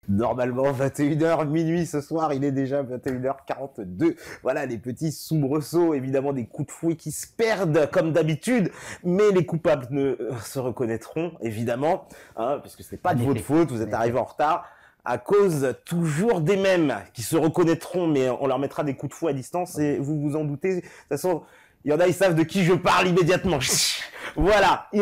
Normalement, 21h, minuit ce soir, il est déjà 21h42. Voilà, les petits soubresauts, évidemment des coups de fouet qui se perdent comme d'habitude, mais les coupables ne se reconnaîtront, évidemment, hein, puisque ce n'est pas de votre faute, vous êtes arrivés en retard, à cause toujours des mêmes qui se reconnaîtront, mais on leur mettra des coups de fouet à distance et vous vous en doutez. De toute façon, il y en a, ils savent de qui je parle immédiatement. Voilà, oui,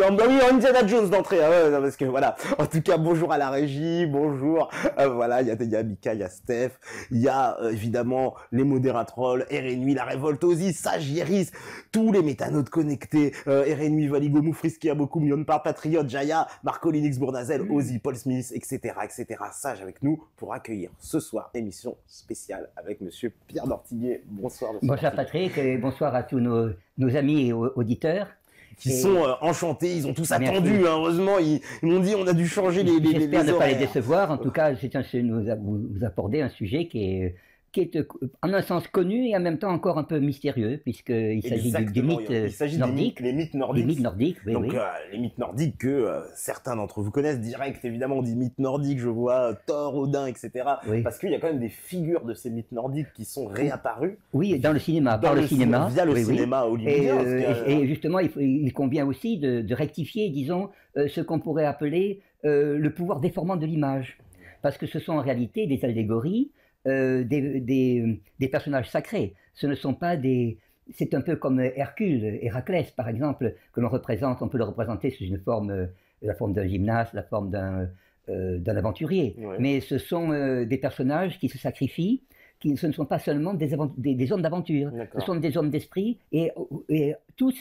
Indiana Jones d'entrée, hein, parce que voilà. En tout cas, bonjour à la régie, bonjour. Voilà, il y a Mika, il y a Steph, il y a évidemment les modératrolls, RNUI, la révolte Ozzy, Sage, Yeris, tous les métanodes connectés, RNUI, Valigo, Moufriski, Abokum, Yonpar, Patriote, Jaya, Marco Linux, Bournazel, Ozzy, Paul Smith, etc., etc. Sage avec nous pour accueillir ce soir émission spéciale avec Monsieur Pierre Dortiguier. Bonsoir. Bonsoir Patrick et bonsoir à tous nos amis et auditeurs. Qui sont enchantés, ils ont tous attendu, hein, heureusement, ils m'ont dit on a dû changer les J'espère ne pas les horaires. décevoir, en tout cas, vous apporter un sujet qui est en un sens connu et en même temps encore un peu mystérieux, puisqu'il s'agit du mythe nordique. Les mythes nordiques. Les mythes nordiques, oui. Donc, les mythes nordiques que certains d'entre vous connaissent direct, évidemment, on dit mythes nordiques, je vois Thor, Odin, etc. Oui. Parce qu'il y a quand même des figures de ces mythes nordiques qui sont réapparues. Oui, dans le cinéma, via le cinéma hollywoodien. Et justement, il convient aussi de rectifier, disons, ce qu'on pourrait appeler le pouvoir déformant de l'image. Parce que ce sont en réalité des allégories, des personnages sacrés. Ce ne sont pas des... C'est un peu comme Hercule, Héraclès par exemple, que l'on représente, on peut le représenter sous une forme, la forme d'un gymnaste, la forme d'un aventurier. Ouais. Mais ce sont des personnages qui se sacrifient, ce ne sont pas seulement des hommes d'aventure, ce sont des hommes d'esprit, et tous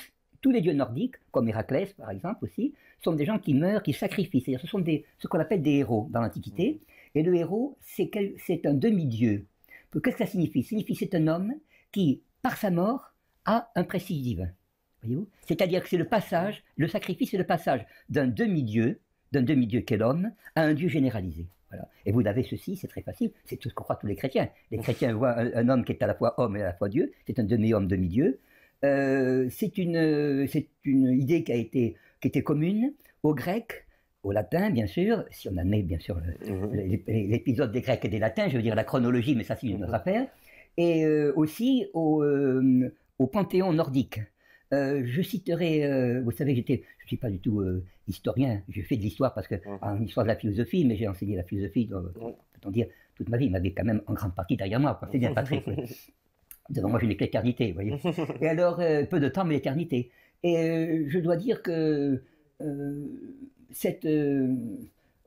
les dieux nordiques, comme Héraclès par exemple aussi, sont des gens qui meurent, qui sacrifient. C'est-à-dire ce sont ce qu'on appelle des héros dans l'Antiquité. Et le héros, c'est un demi-dieu. Qu'est-ce que ça signifie? Ça signifie que c'est un homme qui, par sa mort, a un prestige divin. Voyez-vous? C'est-à-dire que c'est le passage, le sacrifice, c'est le passage d'un demi-dieu qu'est l'homme, à un dieu généralisé. Voilà. Et vous avez ceci, c'est très facile, c'est tout ce qu'on croient tous les chrétiens. Les chrétiens voient un homme qui est à la fois homme et à la fois Dieu, c'est un demi-homme, demi-dieu. C'est une idée qui était commune aux Grecs, au latin, bien sûr, si on admet bien sûr l'épisode des Grecs et des Latins, je veux dire la chronologie, mais ça c'est une autre affaire, et aussi au panthéon nordique. Je citerai, vous savez, je ne suis pas du tout historien, je fais de l'histoire parce que en histoire de la philosophie, mais j'ai enseigné la philosophie, peut-on dire, toute ma vie, m'avait quand même en grande partie derrière moi, c'est bien Patrick. Devant moi, je n'ai que l'éternité, vous voyez. Et alors, peu de temps, mais l'éternité. Et je dois dire que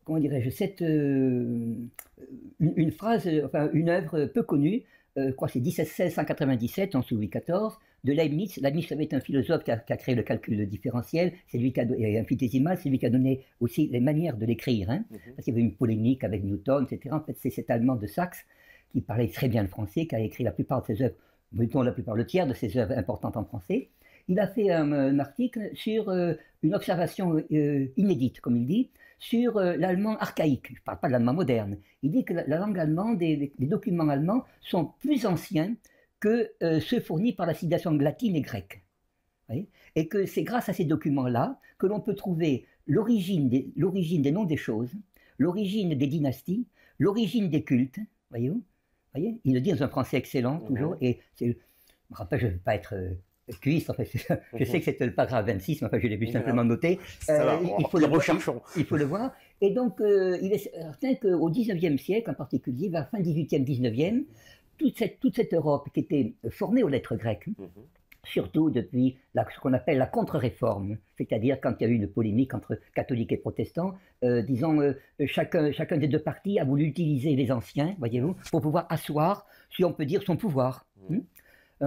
comment dirais-je, une phrase, enfin une œuvre peu connue, je crois que c'est 1797, en sous Louis XIV, de Leibniz. Leibniz avait un philosophe qui a créé le calcul différentiel, c'est lui qui a donné infinitésimal, c'est lui qui a donné aussi les manières de l'écrire, hein, parce qu'il y avait une polémique avec Newton, etc. En fait, c'est cet Allemand de Saxe qui parlait très bien le français, qui a écrit la plupart de ses œuvres, mettons le tiers de ses œuvres importantes en français. Il a fait un article sur une observation inédite, comme il dit, sur l'allemand archaïque. Je ne parle pas de l'allemand moderne. Il dit que la langue allemande, les documents allemands sont plus anciens que ceux fournis par la civilisation latine et grecque. Et que c'est grâce à ces documents-là que l'on peut trouver l'origine des noms des choses, l'origine des dynasties, l'origine des cultes. Voyez-vous? Il le dit dans un français excellent, toujours. Et je me rappelle, je ne vais pas être... cuisse, en fait, je sais que c'était le paragraphe 26, mais enfin, je l'ai vu simplement noté. Il faut le voir. Et donc, il est certain qu'au XIXe siècle, en particulier, vers la fin 18e, 19e, toute cette Europe qui était formée aux lettres grecques, surtout depuis ce qu'on appelle la contre-réforme, c'est-à-dire quand il y a eu une polémique entre catholiques et protestants, disons, chacun des deux partis a voulu utiliser les anciens, voyez-vous, pour pouvoir asseoir, si on peut dire, son pouvoir.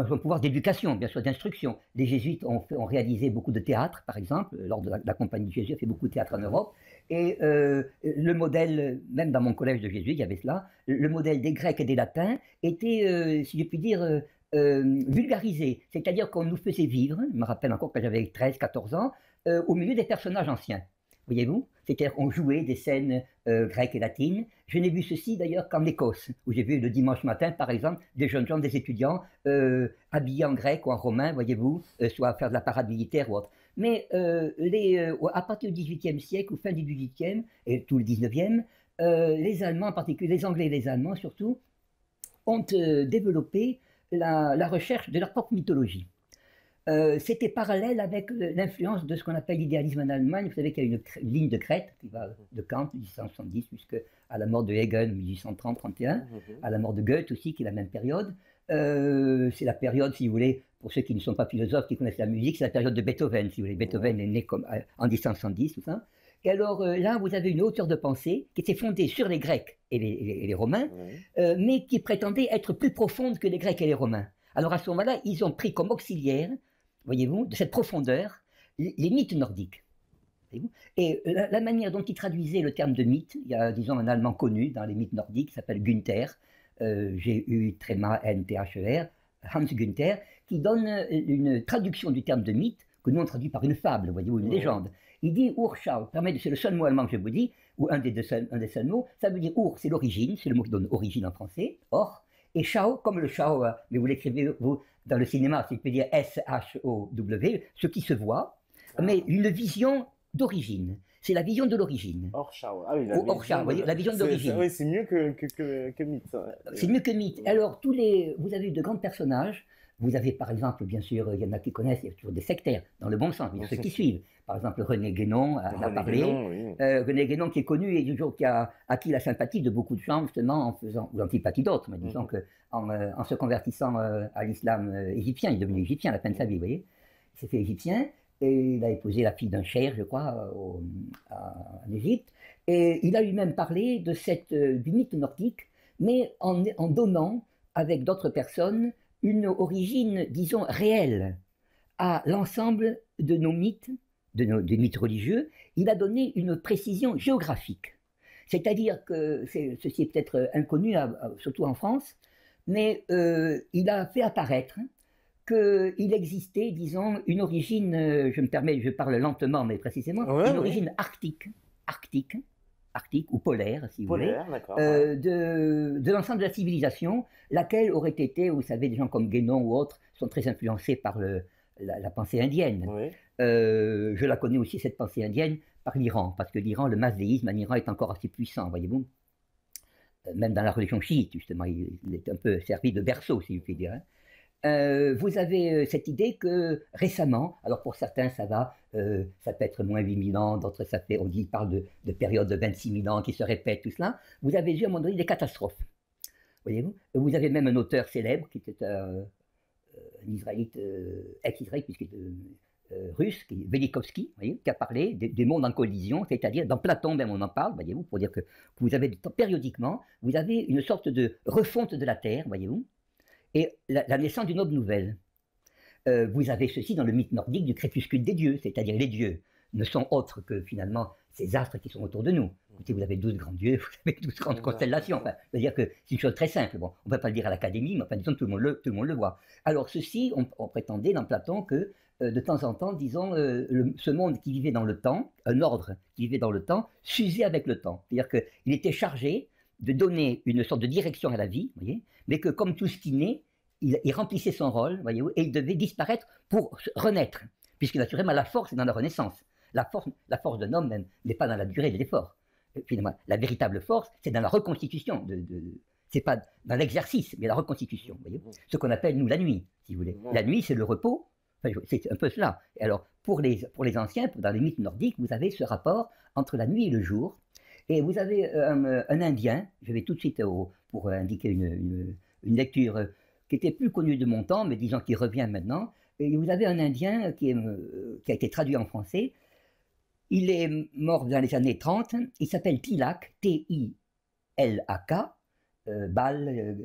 Son pouvoir d'éducation, bien sûr, d'instruction. Les jésuites ont réalisé beaucoup de théâtre, par exemple, lors de la compagnie de Jésus a fait beaucoup de théâtre en Europe, et le modèle, même dans mon collège de jésuites, il y avait cela, le modèle des Grecs et des Latins était, si je puis dire, vulgarisé, c'est-à-dire qu'on nous faisait vivre, je me rappelle encore quand j'avais 13-14 ans, au milieu des personnages anciens. Voyez-vous? C'est-à-dire qu'on jouait des scènes grecques et latines. Je n'ai vu ceci d'ailleurs qu'en Écosse, où j'ai vu le dimanche matin, par exemple, des jeunes gens, des étudiants, habillés en grec ou en romain, voyez-vous, soit à faire de la parade militaire ou autre. Mais à partir du XVIIIe siècle, ou fin du XVIIIe, et tout le XIXe, les Allemands en particulier, les Anglais et les Allemands surtout, ont développé la recherche de leur propre mythologie. C'était parallèle avec l'influence de ce qu'on appelle l'idéalisme en Allemagne. Vous savez qu'il y a une ligne de crête qui va de Kant, 1870, jusqu'à la mort de Hegel, 1830-31, à la mort de Goethe aussi, qui est la même période. C'est la période, si vous voulez, pour ceux qui ne sont pas philosophes, qui connaissent la musique, c'est la période de Beethoven, si vous voulez. Beethoven est né en 1770, tout ça. Et alors là, vous avez une hauteur de pensée qui était fondée sur les Grecs et les Romains, mais qui prétendait être plus profonde que les Grecs et les Romains. Alors à ce moment-là, ils ont pris comme auxiliaire, voyez-vous, de cette profondeur, les mythes nordiques. Et la manière dont ils traduisaient le terme de mythe, il y a, disons, un Allemand connu dans les mythes nordiques qui s'appelle Günther, G-U-N-T-H-E-R, Hans Günther, qui donne une traduction du terme de mythe que nous on traduit par une fable, voyez-vous, une légende. Il dit Urschau, c'est le seul mot allemand que je vous dis, ou un des seuls mots, ça veut dire Ur, c'est l'origine, c'est le mot qui donne origine en français, or, et Schau, comme le Schau, mais vous l'écrivez vous dans le cinéma, c'est peut dire S-H-O-W, ce qui se voit, mais une vision d'origine. C'est la vision de l'origine. Orschau. Ah oui, la vision d'origine. Oui, c'est mieux que mythe. C'est mieux que mythe. Alors, vous avez eu de grands personnages. Vous avez, par exemple, bien sûr, il y en a qui connaissent, il y a toujours des sectaires, dans le bon sens, bien ceux qui suivent. Par exemple, René Guénon a parlé. René Guénon qui est connu et toujours qui a acquis la sympathie de beaucoup de gens, justement, en faisant, ou l'antipathie d'autres, mais disons qu'en se convertissant à l'islam égyptien, il est devenu égyptien à la fin de sa vie, vous voyez. Il s'est fait égyptien. Et il a épousé la fille d'un cheikh, je crois, en Égypte. Et il a lui-même parlé du mythe nordique, mais en donnant, avec d'autres personnes, une origine, disons, réelle à l'ensemble de nos mythes, des mythes religieux. Il a donné une précision géographique. C'est-à-dire que, ceci est peut-être inconnu, surtout en France, mais il a fait apparaître qu'il existait, disons, une origine, je parle lentement mais précisément, une origine arctique ou polaire, si vous voulez, de l'ensemble de la civilisation, laquelle aurait été, vous savez, des gens comme Guénon ou autres sont très influencés par la pensée indienne. Je la connais aussi, cette pensée indienne, par l'Iran, parce que l'Iran, le mazdéisme en Iran est encore assez puissant, voyez-vous. Même dans la religion chiite, justement, il est un peu servi de berceau, si je puis dire. Vous avez cette idée que récemment, alors pour certains ça peut être moins 8000 ans, d'autres on parle de périodes de 26 000 ans qui se répètent, tout cela. Vous avez eu à un moment donné des catastrophes, voyez-vous. Vous avez même un auteur célèbre qui était un Israélite, ex-Israélite, puisqu'il est russe, Velikovski, qui a parlé des mondes en collision, c'est-à-dire dans Platon même on en parle, voyez-vous, pour dire que vous avez périodiquement, vous avez une sorte de refonte de la Terre, voyez-vous, et la naissance d'une autre nouvelle. Vous avez ceci dans le mythe nordique du crépuscule des dieux, c'est-à-dire les dieux ne sont autres que finalement ces astres qui sont autour de nous. Écoutez, vous avez 12 grands dieux, vous avez 12 grandes constellations. Enfin, c'est-à-dire que c'est une chose très simple. Bon, on ne peut pas le dire à l'académie, mais enfin, disons tout le monde le voit. Alors ceci, on prétendait dans Platon que de temps en temps, disons, ce monde qui vivait dans le temps, un ordre qui vivait dans le temps, s'usait avec le temps. C'est-à-dire qu'il était chargé de donner une sorte de direction à la vie, voyez, mais que comme tout ce qui naît, il remplissait son rôle, voyez-vous, et il devait disparaître pour renaître, puisque naturellement la force est dans la renaissance. La force d'un homme même n'est pas dans la durée de l'effort. Finalement, la véritable force, c'est dans la reconstitution. C'est pas dans l'exercice, mais la reconstitution, voyez, ce qu'on appelle nous la nuit, si vous voulez. La nuit, c'est le repos. Enfin, c'est un peu cela. Et alors, pour les anciens, dans les mythes nordiques, vous avez ce rapport entre la nuit et le jour. Et vous avez un Indien, je vais tout de suite pour indiquer une lecture qui était plus connue de mon temps, mais disons qui revient maintenant. Et vous avez un Indien qui a été traduit en français. Il est mort dans les années 30. Il s'appelle Tilak, T-I-L-A-K, Bal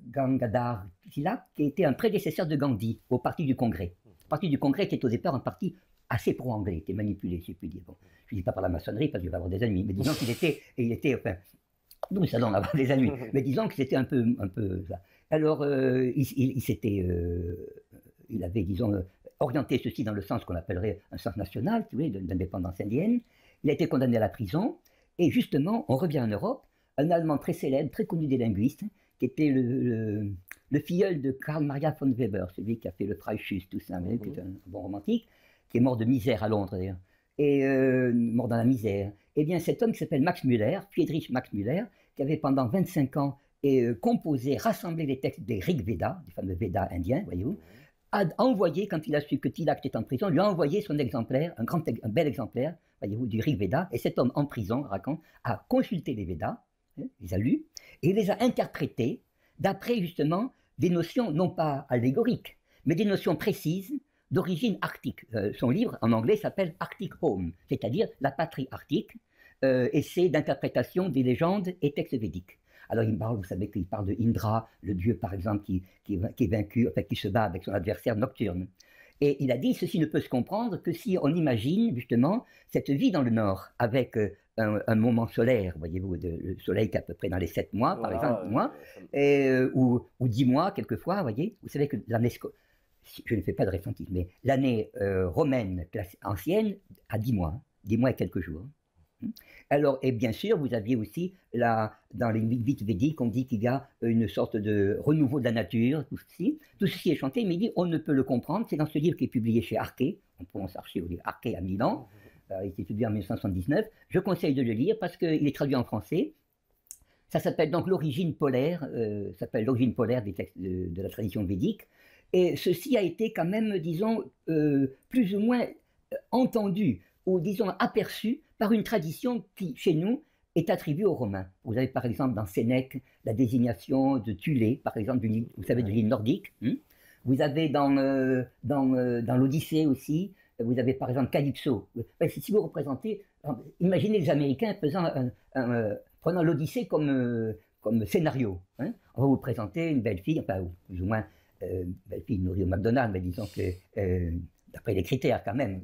Gangadhar Tilak, qui était un prédécesseur de Gandhi au Parti du Congrès. Le Parti du Congrès était au départ un parti assez pro-anglais, était manipulé, si je puis dire. Bon, je ne dis pas par la maçonnerie, parce que je vais avoir des ennemis, mais disons qu'il était, enfin, nous allons avoir des ennemis, mais disons que c'était un peu ça. Alors, il avait, disons, orienté ceci dans le sens qu'on appellerait un sens national, tu vois, d'indépendance indienne. Il a été condamné à la prison, et justement, on revient en Europe, un Allemand très célèbre, très connu des linguistes, qui était le filleul de Karl Maria von Weber, celui qui a fait le Freischütz, tout ça, qui est un bon romantique, qui est mort de misère à Londres d'ailleurs. et mort dans la misère. Eh bien, cet homme qui s'appelle Max Müller, Friedrich Max Müller, qui avait pendant 25 ans composé, rassemblé les textes des Rig Veda, des fameux Védas indiens, voyez-vous, a envoyé, quand il a su que Tilak était en prison, lui a envoyé son exemplaire, un bel exemplaire, voyez-vous, du Rig Veda, et cet homme en prison, raconte, a consulté les Védas, les a lus, et les a interprétés d'après justement des notions non pas allégoriques, mais des notions précises d'origine arctique. Son livre en anglais s'appelle Arctic Home, c'est-à-dire la patrie arctique, essai d'interprétation des légendes et textes védiques. Alors il parle, vous savez qu'il parle de Indra, le dieu par exemple qui est vaincu, enfin qui se bat avec son adversaire Nocturne. Et il a dit, ceci ne peut se comprendre que si on imagine justement cette vie dans le Nord avec un moment solaire, voyez-vous, le soleil qui est à peu près dans les 7 mois, par exemple, mois, ou 10 mois quelquefois, voyez. Vous savez que l'année, je ne fais pas de ressenti, mais l'année romaine ancienne a 10 mois, 10 mois et quelques jours. Alors, et bien sûr, vous aviez aussi, dans les mythes védiques, on dit qu'il y a une sorte de renouveau de la nature, tout ceci est chanté, mais il dit, on ne peut le comprendre, c'est dans ce livre qui est publié chez Arché, on prononce Arché, Arché à Milan, il a été publié en 1979, je conseille de le lire parce qu'il est traduit en français, ça s'appelle donc l'origine polaire, s'appelle l'origine polaire des textes de la tradition védique, et ceci a été quand même, disons, plus ou moins entendu, ou disons aperçu par une tradition qui, chez nous, est attribuée aux Romains. Vous avez par exemple dans Sénèque la désignation de Thulé, par exemple, vous savez, de l'île nordique. Vous avez dans l'Odyssée aussi, vous avez par exemple Calypso. Si vous représentez, imaginez les Américains prenant l'Odyssée comme scénario. On va vous présenter une belle fille, enfin, plus ou moins, belle fille nourrie au McDonald's, mais disons que, d'après les critères quand même,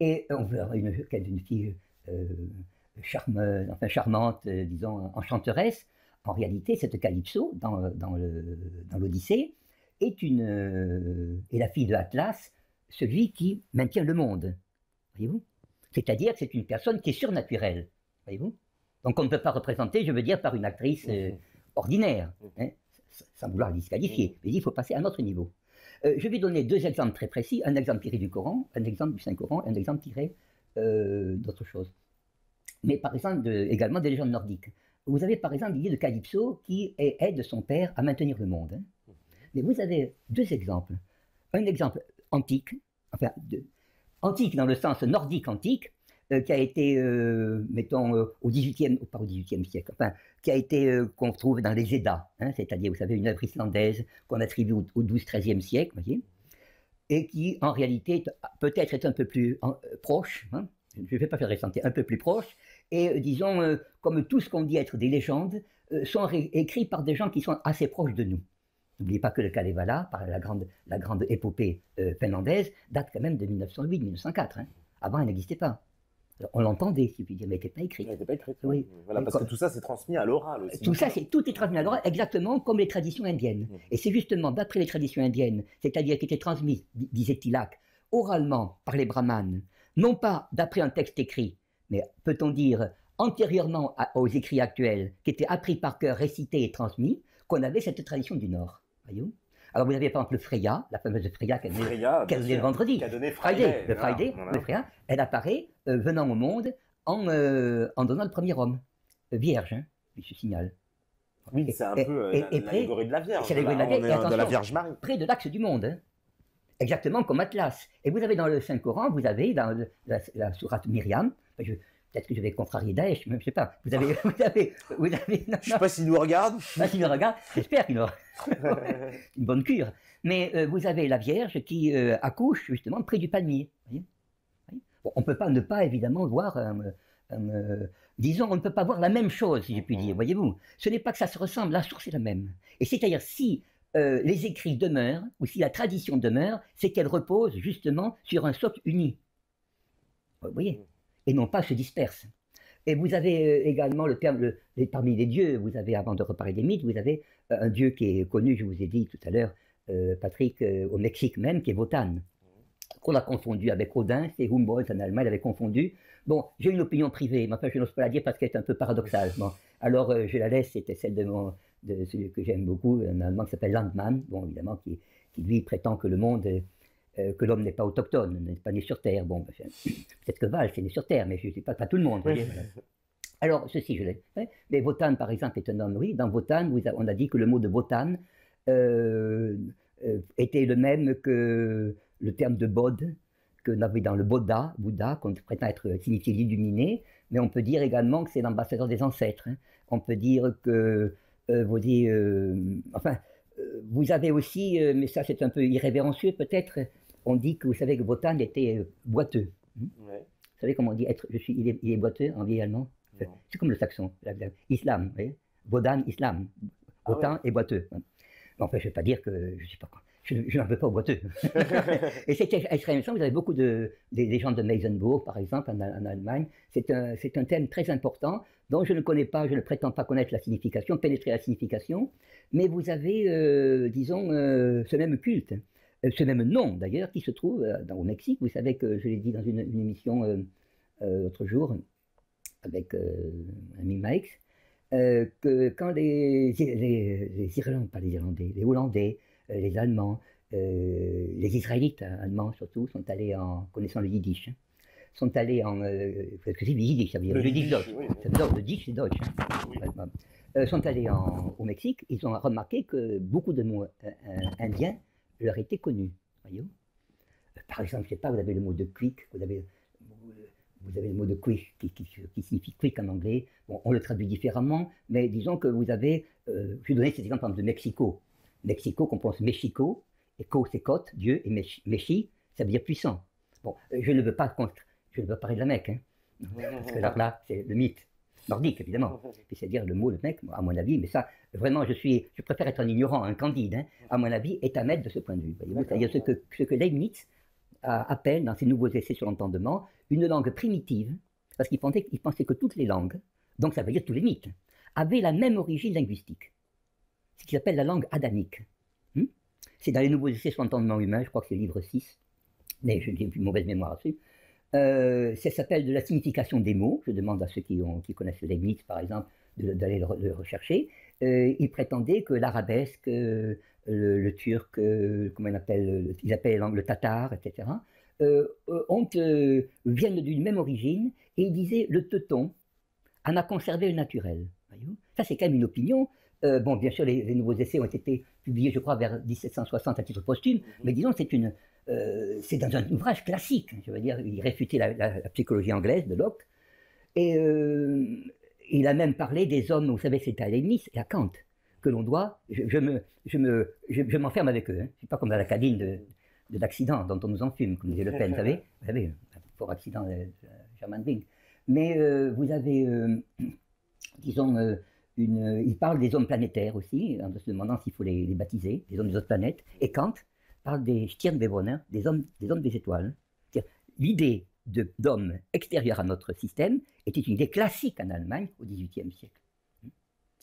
et on veut une fille charmante, disons, enchanteresse. En réalité, cette Calypso, dans l'Odyssée, est la fille de Atlas, celui qui maintient le monde. Voyez-vous? C'est-à-dire que c'est une personne qui est surnaturelle. Voyez-vous? Donc on ne peut pas représenter, je veux dire, par une actrice ordinaire, sans vouloir disqualifier. Mais il faut passer à un autre niveau. Je vais donner 2 exemples très précis, un exemple tiré du Coran, un exemple du Saint-Coran, un exemple tiré d'autre chose. Mais par exemple, également des légendes nordiques. Vous avez par exemple l'idée de Calypso qui aide son père à maintenir le monde. Mais vous avez 2 exemples. Un exemple antique, enfin, antique dans le sens nordique antique, qui a été, mettons, au XVIIIe, pas au XVIIIe siècle, enfin, qui a été, qu'on trouve dans les Eddas, c'est-à-dire, vous savez, une œuvre islandaise qu'on attribue au XIIe siècle, voyez, et qui, en réalité, peut-être est un peu plus proche, je ne vais pas faire ressentir, un peu plus proche, et disons, comme tout ce qu'on dit être des légendes, sont écrits par des gens qui sont assez proches de nous. N'oubliez pas que le Kalevala, par la grande épopée finlandaise, date quand même de 1908-1904. Avant, elle n'existait pas. Alors, on l'entendait, si je puis dire, mais elle n'était pas écrite. Elle n'était pas écrite. Oui. Voilà, parce que tout ça, c'est transmis à l'oral aussi. Tout est transmis à l'oral, exactement comme les traditions indiennes. Et c'est justement d'après les traditions indiennes, c'est-à-dire qui étaient transmises, disait Tilak, oralement par les brahmanes, non pas d'après un texte écrit, mais peut-on dire antérieurement aux écrits actuels, qui étaient appris par cœur, récités et transmis, qu'on avait cette tradition du Nord. Voyez-vous? Alors vous avez par exemple le Freya, la fameuse Freya qu'elle donnait le vendredi. Qui a donné Friday. Le Friday, le Freya, elle apparaît venant au monde en donnant le premier homme, vierge, je signale. Oui, c'est un peu l'allégorie de la Vierge. C'est l'allégorie de la Vierge, et attention, de la Vierge Marie. Près de l'axe du monde, exactement comme Atlas. Et vous avez dans le Saint-Coran, vous avez dans la sourate Myriam, peut-être que je vais contrarier Daesh, même je ne sais pas. Vous avez. Je ne sais pas s'il nous regarde. S'il nous regarde, j'espère qu'il nous regarde. Une bonne cure. Mais vous avez la Vierge qui accouche justement près du palmier. Voyez, bon, on ne peut pas ne pas évidemment voir. Disons, on ne peut pas voir la même chose, si je puis dire. Voyez-vous, ce n'est pas que ça se ressemble, la source est la même. Et c'est-à-dire si les écrits demeurent ou si la tradition demeure, c'est qu'elle repose justement sur un socle uni. Vous voyez? Et non pas se disperse. Et vous avez également le terme, parmi les dieux, vous avez, avant de reparler des mythes, vous avez un dieu qui est connu, je vous ai dit tout à l'heure, Patrick, au Mexique même, qui est Wotan, qu'on a confondu avec Odin, c'est Humboldt en Allemagne, il avait confondu. Bon, j'ai une opinion privée, mais enfin je n'ose pas la dire parce qu'elle est un peu paradoxale. Bon, alors je la laisse, c'était celle de celui que j'aime beaucoup, un Allemand qui s'appelle Landmann, bon évidemment, qui lui prétend que le monde que l'homme n'est pas autochtone, n'est pas né sur Terre. Bon, ben, peut-être que Val, c'est né sur Terre, mais je ne sais pas tout le monde. Voilà. Alors, ceci, je l'ai fait. Mais Wotan, par exemple, est un homme, oui. Dans Wotan, on a dit que le mot de Wotan était le même que le terme de Bodh, qu'on avait dans le Bouddha, qu'on prétend être signifié l'illuminé, mais on peut dire également que c'est l'ambassadeur des ancêtres. Hein. On peut dire que, vous avez aussi, mais ça c'est un peu irrévérencieux peut-être, on dit que vous savez que Wotan était boiteux. Ouais. Vous savez comment on dit il est boiteux en vieil allemand? C'est comme le saxon, islam, vous voyez, Wodan, islam, Wotan est boiteux. Enfin, je ne vais pas dire que je ne sais pas quoi. Je n'en veux pas au boiteux. Et c'était extrêmement intéressant. Vous avez beaucoup des gens de Meisenbourg, par exemple, en Allemagne. C'est un thème très important dont je ne connais pas, je ne prétends pas connaître la signification, pénétrer la signification. Mais vous avez, disons, ce même culte, ce même nom d'ailleurs, qui se trouve au Mexique. Vous savez que je l'ai dit dans une émission l'autre jour, avec ami Mike, que quand les Irlandais, pas les Irlandais, les Hollandais, les Allemands, les Israélites allemands surtout, sont allés en connaissant le Yiddish, sont allés en parce que c'est le Yiddish, ça veut dire le Yiddish Deutsch, le Yiddish c'est Deutsch, sont allés au Mexique, ils ont remarqué que beaucoup de mots indiens leur étaient connus, voyez. Par exemple, je sais pas, vous avez le mot de quick, vous avez le mot de quick qui signifie quick en anglais. Bon, on le traduit différemment, mais disons que vous avez, je vais donner cet exemple de Mexico. Mexico, qu'on pense Mexico, et Co c'est côte, Dieu, et Mechi, ça veut dire puissant. Bon, je ne veux pas parler de la Mecque, hein, parce que là, c'est le mythe nordique, évidemment. C'est-à-dire le mot de Mecque, à mon avis, mais ça, vraiment, je préfère être un ignorant, un candide, hein, à mon avis, est à mettre de ce point de vue. C'est-à-dire ce que Leibniz appelle, dans ses nouveaux essais sur l'entendement, une langue primitive, parce qu'il pensait que toutes les langues, donc ça veut dire tous les mythes, avaient la même origine linguistique. Ce qu'il appelle la langue adamique. C'est dans les nouveaux essais sur l'entendement humain, je crois que c'est le livre 6, mais je n'ai plus mauvaise mémoire là-dessus. Ça s'appelle de la signification des mots. Je demande à ceux qui connaissent Leibniz, par exemple, d'aller le rechercher. Il prétendait que l'arabesque, le turc, comment ils appellent le tatar, etc., viennent d'une même origine, et il disait le teuton en a conservé le naturel. Voyez-vous, ça, c'est quand même une opinion. Bon, bien sûr, les nouveaux essais ont été publiés, je crois, vers 1760 à titre posthume, mais disons, c'est dans un ouvrage classique. Je veux dire, il réfutait la psychologie anglaise de Locke, et il a même parlé des hommes, vous savez, c'était à Leibniz et à Kant, que l'on doit, je m'enferme avec eux, hein. Je ne suis pas comme dans la cabine de l'accident dont on nous enfume, comme disait Le Pen, vous savez, pour accident de Germain Bing. Mais vous avez, disons, il parle des hommes planétaires aussi, en se demandant s'il faut les baptiser, les hommes des autres planètes. Et Kant parle des Stirnbewohner, des hommes des étoiles. L'idée d'hommes extérieurs à notre système était une idée classique en Allemagne au XVIIIe siècle.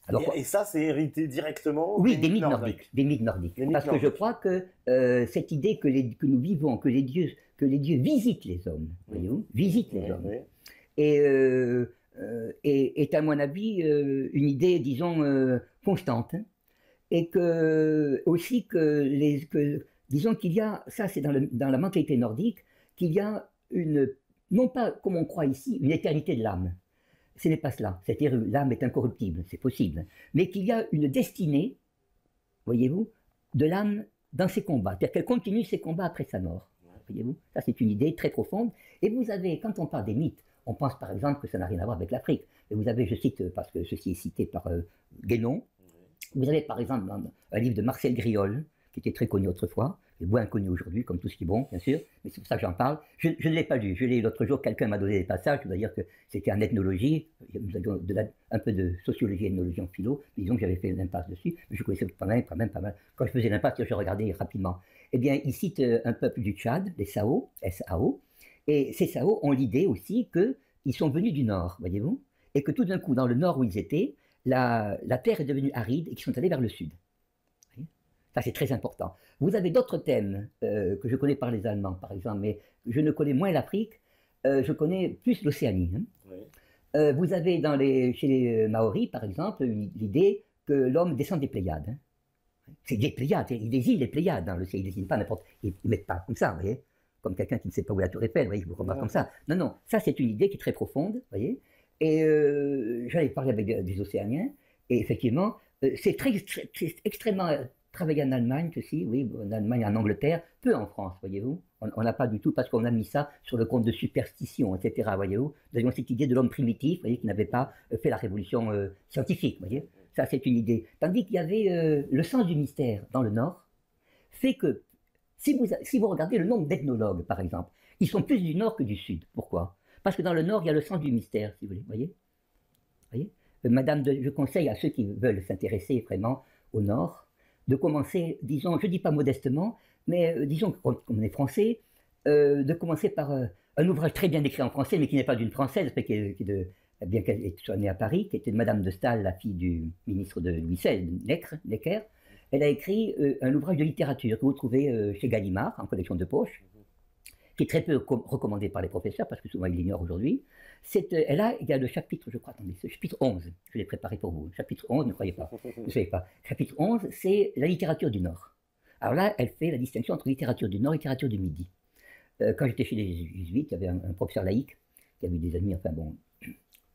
Alors, et ça, c'est hérité directement des mythes nordiques. Des mythes nordiques. Parce que je crois que cette idée que nous vivons, que les dieux visitent les hommes, voyez-vous, visitent les hommes. Et est à mon avis une idée, disons, constante, hein, et que aussi disons qu'il y a, ça c'est dans la mentalité nordique, qu'il y a non pas comme on croit ici, une éternité de l'âme. Ce n'est pas cela, c'est-à-dire l'âme est incorruptible, c'est possible, mais qu'il y a une destinée, voyez-vous, de l'âme dans ses combats, c'est-à-dire qu'elle continue ses combats après sa mort, voyez-vous. Ça c'est une idée très profonde, et vous avez, quand on parle des mythes, on pense par exemple que ça n'a rien à voir avec l'Afrique. Et vous avez, je cite, parce que ceci est cité par Guénon, vous avez par exemple un livre de Marcel Griol, qui était très connu autrefois, et moins connu aujourd'hui, comme tout ce qui est bon, bien sûr, mais c'est pour ça que j'en parle. Je ne l'ai pas lu, je l'ai l'autre jour, quelqu'un m'a donné des passages, je dois dire que c'était en ethnologie, un peu de sociologie, ethnologie en philo, disons que j'avais fait l'impasse dessus, mais je connaissais quand même pas mal. Quand je faisais l'impasse, je regardais rapidement. Eh bien, il cite un peuple du Tchad, les Sao, S-A-O, et ces Sao ont l'idée aussi qu'ils sont venus du nord, voyez-vous, et que tout d'un coup, dans le nord où ils étaient, la terre est devenue aride et qu'ils sont allés vers le sud. Ça, c'est très important. Vous avez d'autres thèmes que je connais par les Allemands, par exemple, mais je ne connais moins l'Afrique, je connais plus l'Océanie. Hein. Oui. Vous avez chez les Maoris, par exemple, l'idée que l'homme descend des Pléiades. Hein. C'est des Pléiades, ils désignent les Pléiades dans le ciel, ils désignent pas n'importe. Ils ne mettent pas comme ça, vous voyez, comme quelqu'un qui ne sait pas où est la Tour Eiffel, vous voyez, je vous remarque comme ça. Non, non, ça c'est une idée qui est très profonde, vous voyez. Et j'allais parler avec des Océaniens, et effectivement, c'est extrêmement travaillé en Allemagne aussi, oui, en Allemagne, en Angleterre, peu en France, voyez-vous. On n'a pas du tout, parce qu'on a mis ça sur le compte de superstition, etc., voyez-vous. Nous avions cette idée de l'homme primitif, voyez, qui n'avait pas fait la révolution scientifique, voyez. Ça, c'est une idée. Tandis qu'il y avait le sens du mystère dans le Nord, fait que si vous regardez le nombre d'ethnologues, par exemple, ils sont plus du Nord que du Sud. Pourquoi? Parce que dans le Nord, il y a le sens du mystère, si vous voulez. Voyez je conseille à ceux qui veulent s'intéresser vraiment au Nord de commencer, disons, je ne dis pas modestement, mais disons, comme on est français, de commencer par un ouvrage très bien écrit en français, mais qui n'est pas d'une française, bien qu'elle soit née à Paris, qui était Madame de Staël, la fille du ministre de Louis XVI, Necker. Elle a écrit un ouvrage de littérature que vous trouvez chez Gallimard, en collection de poche, qui est très peu recommandé par les professeurs, parce que souvent ils l'ignorent aujourd'hui. Il y a le chapitre, je crois, attendez, ce chapitre 11, je l'ai préparé pour vous. Chapitre 11, ne croyez pas, ne savez pas. Chapitre 11, c'est la littérature du Nord. Alors là, elle fait la distinction entre littérature du Nord et littérature du Midi. Quand j'étais chez les Jésuites, il y avait un professeur laïque, qui avait des amis, enfin bon,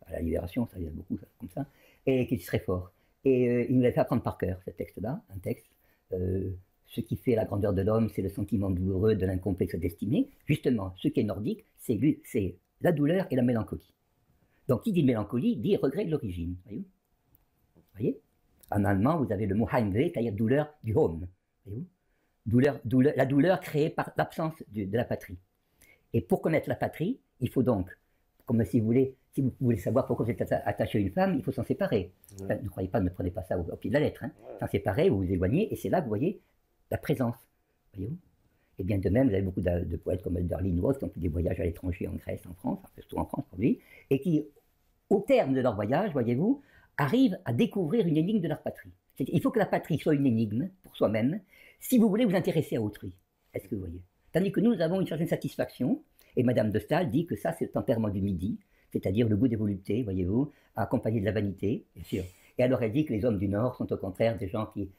à la Libération, ça y a beaucoup, comme ça, et qui était très fort. Et il nous avait fait apprendre par cœur, ce texte-là, un texte. Ce qui fait la grandeur de l'homme, c'est le sentiment douloureux de l'incomplexe destinée. Justement, ce qui est nordique, c'est la douleur et la mélancolie. Donc, qui dit mélancolie, dit regret de l'origine. Voyez. En allemand, vous avez le mot Heimweh, c'est-à-dire douleur du home. La douleur créée par l'absence de la patrie. Et pour connaître la patrie, il faut donc, comme si vous voulez savoir pourquoi vous êtes attaché à une femme, il faut s'en séparer. Enfin, ne croyez pas, ne prenez pas ça au pied de la lettre. Hein. S'en séparer, vous vous éloignez, et c'est là que vous voyez la présence. Voyez-vous. Et bien de même, vous avez beaucoup de poètes comme Darlene Rose qui ont fait des voyages à l'étranger, en Grèce, en France, surtout en France pour lui, et qui, au terme de leur voyage, voyez-vous, arrivent à découvrir une énigme de leur patrie. Il faut que la patrie soit une énigme pour soi-même, si vous voulez vous intéresser à autrui. Est-ce que vous voyez? Tandis que nous avons une certaine satisfaction, et Madame de Staël dit que ça, c'est le tempérament du Midi, c'est-à-dire le goût des voluptés, voyez-vous, accompagné de la vanité, bien sûr. Et alors elle dit que les hommes du Nord sont au contraire des gens qui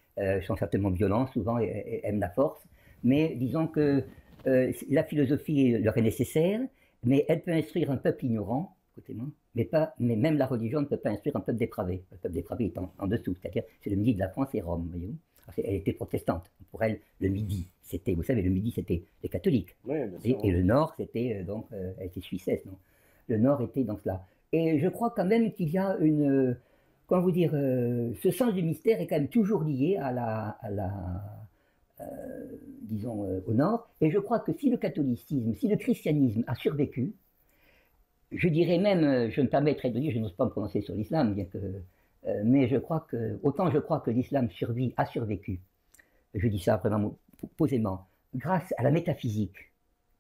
sont certainement violents, souvent, et aiment la force, mais disons que la philosophie leur est nécessaire, mais elle peut instruire un peuple ignorant, écoutez-moi, mais même la religion ne peut pas instruire un peuple dépravé. Le peuple dépravé est en dessous, c'est-à-dire c'est le Midi de la France et Rome, voyez-vous. Elle était protestante. Pour elle, le Midi, c'était, vous savez, le Midi, c'était les catholiques. Oui, et le Nord, c'était donc, elle était suissesse, non? Le Nord était donc là. Et je crois quand même qu'il y a une, comment vous dire, ce sens du mystère est quand même toujours lié disons, au Nord. Et je crois que si le catholicisme, si le christianisme a survécu, je dirais même, je me permettrais de dire, je n'ose pas me prononcer sur l'islam, bien que, mais je crois que l'islam a survécu, je dis ça vraiment posément, grâce à la métaphysique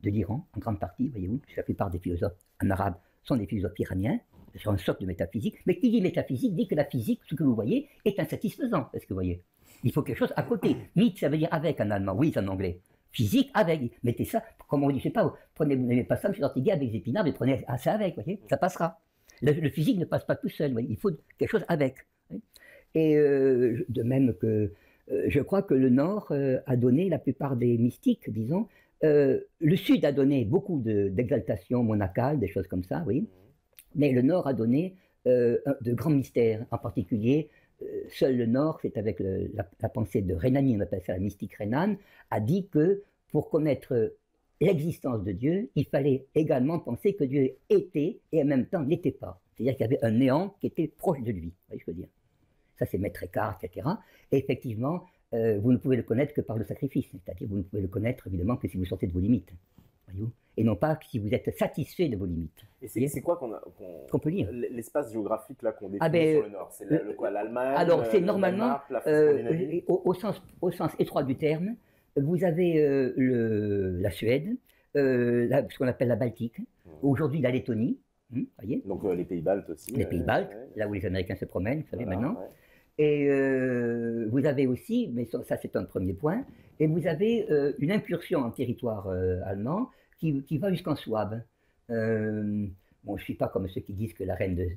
de l'Iran, en grande partie, voyez-vous, la plupart des philosophes en arabe sont des philosophes iraniens, sur une sorte de métaphysique, mais qui dit métaphysique dit que la physique, ce que vous voyez, est insatisfaisant, est-ce que vous voyez? Il faut quelque chose à côté. Mythe, ça veut dire avec en allemand, oui, c'est en anglais. Physique, avec. Mettez ça, comme on dit, je sais pas, vous n'aimez pas ça, M. Ortega avec des épinards, mais prenez ça avec, voyez, ça passera. Le physique ne passe pas tout seul, voyez, il faut quelque chose avec. Et de même que je crois que le Nord a donné, la plupart des mystiques, disons, le Sud a donné beaucoup d'exaltation monacale, des choses comme ça, oui, mais le Nord a donné de grands mystères, en particulier, seul le Nord, c'est avec la pensée de Rhénanie, on appelle ça la mystique rhénane, a dit que pour connaître l'existence de Dieu, il fallait également penser que Dieu était et en même temps n'était pas. C'est-à-dire qu'il y avait un néant qui était proche de lui, vous voyez ce que je veux dire. Ça c'est Maître Eckhart, etc. Et effectivement, vous ne pouvez le connaître que par le sacrifice, c'est-à-dire vous ne pouvez le connaître évidemment que si vous sortez de vos limites, voyez-vous, et non pas si vous êtes satisfait de vos limites. Et c'est quoi qu'on peut lire l'espace géographique là qu'on définit sur le Nord? C'est l'Allemagne, alors c'est normalement, Danemark, au sens étroit du terme, vous avez la Suède, ce qu'on appelle la Baltique, aujourd'hui la Lettonie, voyez. Donc les pays baltes aussi. Les pays baltes, là où les Américains se promènent, vous savez maintenant. Ouais. Et vous avez aussi, mais ça c'est un premier point, et vous avez une incursion en territoire allemand qui va jusqu'en Souabe. Bon, je ne suis pas comme ceux qui disent que la reine de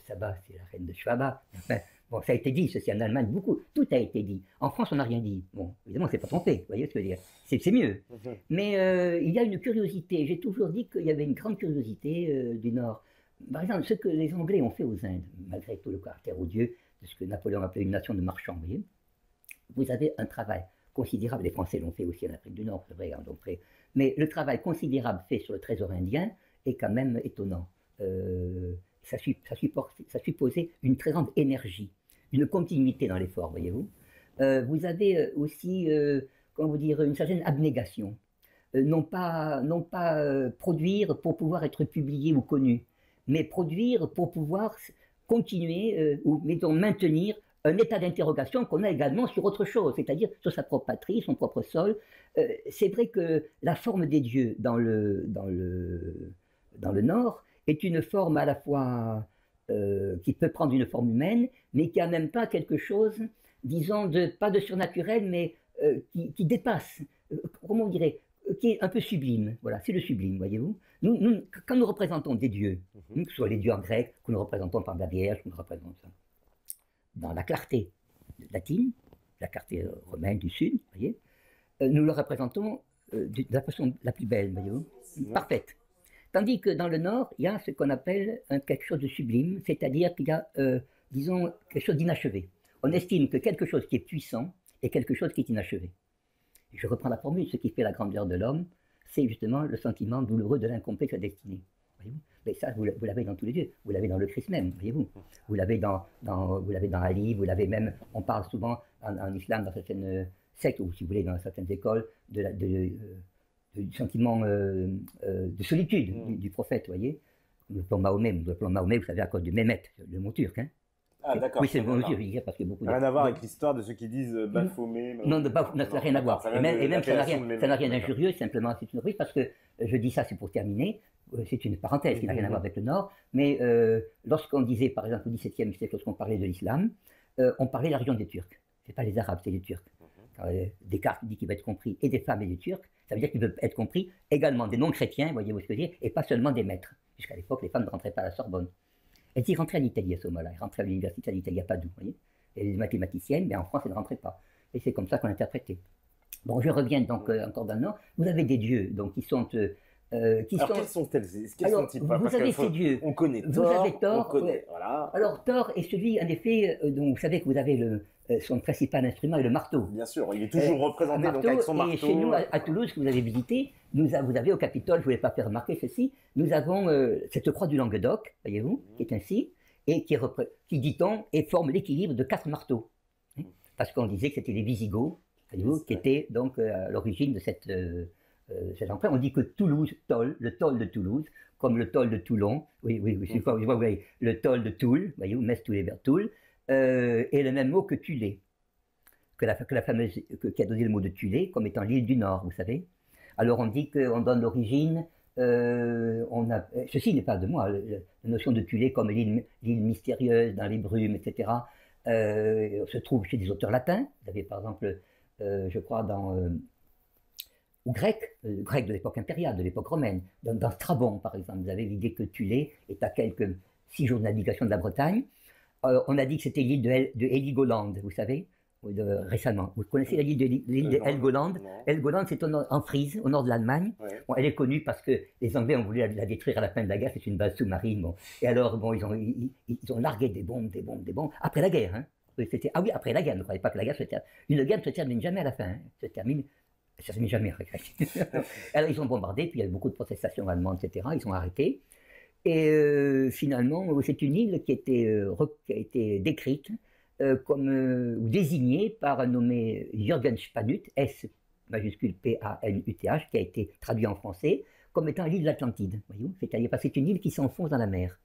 Saba, c'est la reine de Schwaba. Enfin, Bon, ça a été dit, ceci en Allemagne, beaucoup, tout a été dit. En France, on n'a rien dit. Bon, évidemment, on ne s'est pas trompé, vous voyez ce que je veux dire. C'est mieux. Mais il y a une curiosité. J'ai toujours dit qu'il y avait une grande curiosité du Nord. Par exemple, ce que les Anglais ont fait aux Indes, malgré tout le caractère odieux de ce que Napoléon appelait une nation de marchands, vous voyez, vous avez un travail considérable. Les Français l'ont fait aussi en Afrique du Nord, c'est vrai, donc, mais le travail considérable fait sur le trésor indien est quand même étonnant. Ça supposait une très grande énergie, une continuité dans l'effort, voyez-vous. Vous avez aussi, comment vous dire, une certaine abnégation. Non pas produire pour pouvoir être publié ou connu, mais produire pour pouvoir continuer ou mettons, maintenir un état d'interrogation qu'on a également sur autre chose, c'est-à-dire sur sa propre patrie, son propre sol. C'est vrai que la forme des dieux dans le Nord est une forme à la fois qui peut prendre une forme humaine, mais qui a en même temps quelque chose, disons, pas de surnaturel, mais qui dépasse, comment on dirait, qui est un peu sublime. Voilà, c'est le sublime, voyez-vous. Quand nous représentons des dieux, que ce soit les dieux grecs, que nous représentons par la Vierge, que nous représentons ça, dans la clarté latine, la clarté romaine du Sud, voyez, nous le représentons de la façon la plus belle, voyez-vous, parfaite. Tandis que dans le Nord, il y a ce qu'on appelle quelque chose de sublime, c'est-à-dire qu'il y a, disons, quelque chose d'inachevé. On estime que quelque chose qui est puissant est quelque chose qui est inachevé. Je reprends la formule, ce qui fait la grandeur de l'homme, c'est justement le sentiment douloureux de l'incomplet de sa destinée. Voyez-vous. Mais ça, vous l'avez dans tous les dieux. Vous l'avez dans le Christ même, voyez-vous. Vous l'avez dans Ali, vous l'avez même, on parle souvent en islam, dans certaines sectes, ou si vous voulez, dans certaines écoles, du sentiment de solitude du prophète, voyez. Le plan Mahomet, vous savez, à cause du Mehmet, le mot turc, hein. Ah, d'accord. Oui, c'est le mot turc, je veux dire, parce que beaucoup de... Rien à voir avec l'histoire de ceux qui disent Baphomet. Non, ça n'a rien à voir. Et même ça n'a rien d'injurieux, simplement c'est une reprise, parce que je dis ça, c'est pour terminer, c'est une parenthèse qui n'a rien à voir avec le Nord, mais lorsqu'on disait, par exemple, au XVIIe siècle, lorsqu'on parlait de l'islam, on parlait de la région des Turcs. Ce n'est pas les Arabes, c'est les Turcs. Quand Descartes dit qu'il va être compris et des femmes et des Turcs, ça veut dire qu'il veut être compris également des non-chrétiens, voyez-vous ce que je veux dire, et pas seulement des maîtres. Jusqu'à l'époque, les femmes ne rentraient pas à la Sorbonne. Elles y rentraient en Italie à ce moment-là. Elles rentraient à l'université d'Italie à Padoue, vous voyez. Et les mathématiciennes, mais en France, elles ne rentraient pas. Et c'est comme ça qu'on interprétait. Bon, je reviens donc encore dans le Nord. Vous avez des dieux, donc qui sont... Alors, quels sont-ils? Vous avez ces dieux. On connaît Thor. Vous avez Thor. Ouais. Voilà. Alors, Thor est celui, en effet, dont vous savez que vous avez son principal instrument est le marteau. Bien sûr, il est toujours représenté donc, avec son marteau. Et chez nous, à Toulouse, que vous avez visité, vous avez au Capitole, je ne voulais pas faire remarquer ceci, nous avons cette croix du Languedoc, voyez-vous, qui est ainsi, et qui dit-on, et forme l'équilibre de 4 marteaux. Parce qu'on disait que c'était les Visigoths, voyez-vous, qui étaient donc à l'origine de cette empreinte. On dit que Toulouse, le Tol de Toulouse, comme le Tol de Toulon, le Tol de Toul, voyez-vous, Metz, Toul et vers Toul, est le même mot que Tulé, qui a donné le mot de Tulé comme étant l'île du Nord, vous savez. Alors on dit qu'on donne l'origine, ceci n'est pas de moi, la notion de Tulé comme l'île mystérieuse dans les brumes, etc., se trouve chez des auteurs latins. Vous avez par exemple, je crois, ou grec de l'époque impériale, de l'époque romaine, dans Strabon par exemple, vous avez l'idée que Tulé est à quelques 6 jours de navigation de la Bretagne. On a dit que c'était l'île de Heligoland, vous savez, récemment. Vous connaissez l'île de Helgoland? Helgoland, c'est en Frise, au nord de l'Allemagne. Ouais. Bon, elle est connue parce que les Anglais ont voulu la détruire à la fin de la guerre, c'est une base sous-marine. Bon. Et alors, bon, ils ont largué des bombes, après la guerre. Hein. Ah oui, après la guerre, ne croyez pas que la guerre se termine. Une guerre ne se termine jamais à la fin, hein. Ça se termine jamais. Alors, ils ont bombardé, puis il y a eu beaucoup de protestations allemandes, etc. Ils sont arrêtés. Et finalement, c'est une île qui a été décrite ou désignée par un nommé Jürgen Spanut, S majuscule P-A-N-U-T-H, qui a été traduit en français comme étant l'île de l'Atlantide. C'est-à-dire parce que c'est une île qui s'enfonce dans la mer.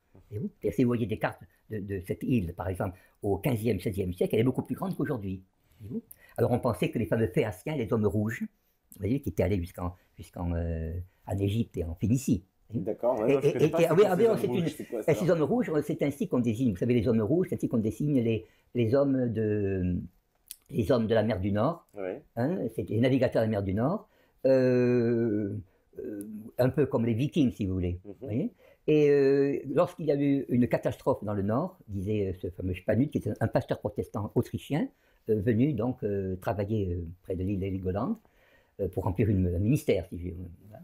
Et si vous voyez des cartes de cette île, par exemple, au 15e, 16e siècle, elle est beaucoup plus grande qu'aujourd'hui. Alors on pensait que les fameux Phéaciens, les hommes rouges, vous voyez, qui étaient allés jusqu'en Égypte et en Phénicie. D'accord. Ces hommes rouges, c'est ainsi qu'on désigne. Vous savez, les hommes rouges, c'est ainsi qu'on désigne les hommes de la mer du Nord. Ouais. Hein, c'est les navigateurs de la mer du Nord, un peu comme les Vikings, si vous voulez. Voyez. Et lorsqu'il y a eu une catastrophe dans le Nord, disait ce fameux Spanut, qui était un pasteur protestant autrichien, venu donc travailler près de l'île d'Heligoland pour remplir un ministère, si je veux. Voilà.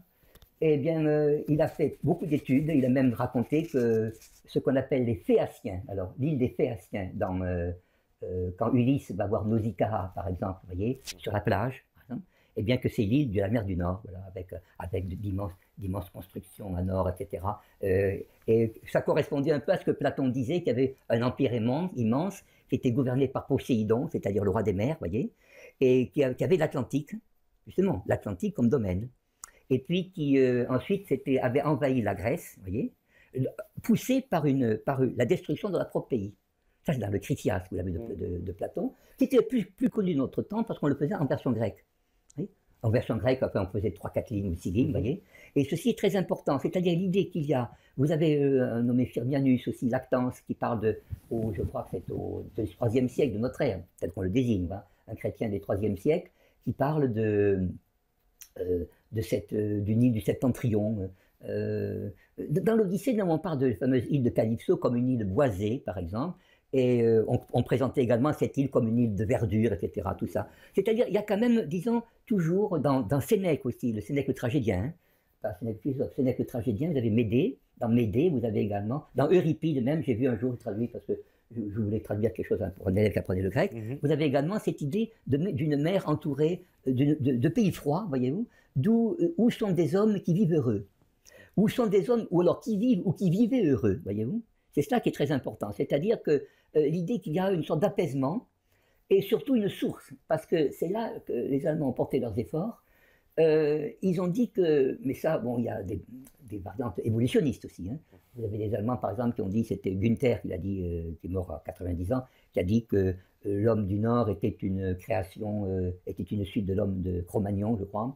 Eh bien, il a fait beaucoup d'études, il a même raconté que ce qu'on appelle les Phéaciens, alors l'île des Phéaciens, quand Ulysse va voir Nausicaa, par exemple, vous voyez, sur la plage, par exemple, eh bien que c'est l'île de la mer du Nord, voilà, avec d'immenses constructions à nord, etc. Et ça correspondait un peu à ce que Platon disait, qu'il y avait un empire immense qui était gouverné par Poséidon, c'est-à-dire le roi des mers, voyez, et qui avait l'Atlantique, justement, l'Atlantique comme domaine. Et puis qui ensuite avait envahi la Grèce, voyez, poussé par la destruction de leur propre pays. Ça, c'est dans le Critias, vous l'avez de Platon, qui était plus connu de notre temps parce qu'on le faisait en version grecque. Oui, en version grecque, après, on faisait 3-4 lignes ou 6 lignes, vous voyez. Et ceci est très important, c'est-à-dire l'idée qu'il y a. Vous avez un nommé Firmianus aussi, Lactance, qui parle je crois que c'est au 3e siècle de notre ère, peut-être qu'on le désigne, hein, un chrétien des 3e siècle, qui parle du Nil du Septentrion. Dans l'Odyssée, on parle de la fameuse île de Calypso comme une île boisée, par exemple, et on présentait également cette île comme une île de verdure, etc. Tout ça. C'est-à-dire, il y a quand même, disons, toujours dans Sénèque aussi, le Sénèque le tragédien, hein, pas Sénèque le tragédien, vous avez Médée, dans Médée, vous avez également, dans Euripide même, j'ai vu un jour traduit parce que je voulais traduire quelque chose pour un élève qui apprenait le grec, vous avez également cette idée d'une mer entourée de pays froids, voyez-vous, où sont des hommes qui vivent heureux, où sont des hommes, ou alors qui vivent ou qui vivaient heureux, voyez-vous. C'est cela qui est très important, c'est-à-dire que l'idée qu'il y a une sorte d'apaisement et surtout une source, parce que c'est là que les Allemands ont porté leurs efforts. Ils ont dit que, mais ça, bon, il y a des variantes évolutionnistes aussi. Hein. Vous avez des Allemands, par exemple, qui ont dit, c'était Günther qui l'a dit, qui est mort à 90 ans, qui a dit que l'homme du Nord était une création, était une suite de l'homme de Cro-Magnon, je crois,